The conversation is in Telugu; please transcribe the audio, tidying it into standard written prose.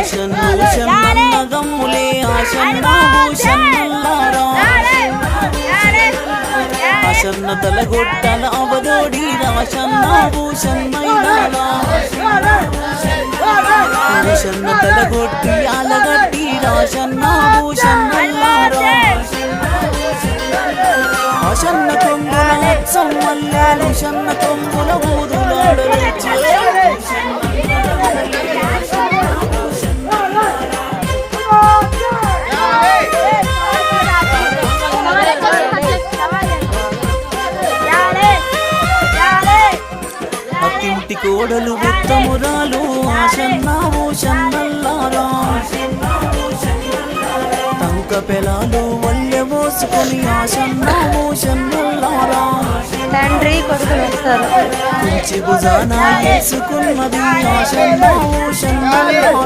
ఆశన్ను షన్నన్న గమ్ములే ఆశన్న భూషన్నల్లారా ఆశన్న తలగొట్టల అవదోడి రాశన్న భూషన్మైనాలా భూషన్న తలగొట్టి అలగట్టి రాశన్న భూషన్నల్లారా ఆశన్న కొంగుల సమ్మల్లాలు షన్న కొంగుల ఊదులాడవచ్చు అత్తింటి కోడలు ఉత్తమురాలు ఆశన్న భూషన్నల్లారా తంక పెలాలు వల్లె మోసుకొని ఆశన్న భూషన్నల్లారా తండ్రి కొడుకులు వస్తారు కుంచి భుజాన వేసుకున్నది ఆశన్న భూషన్నల్లారా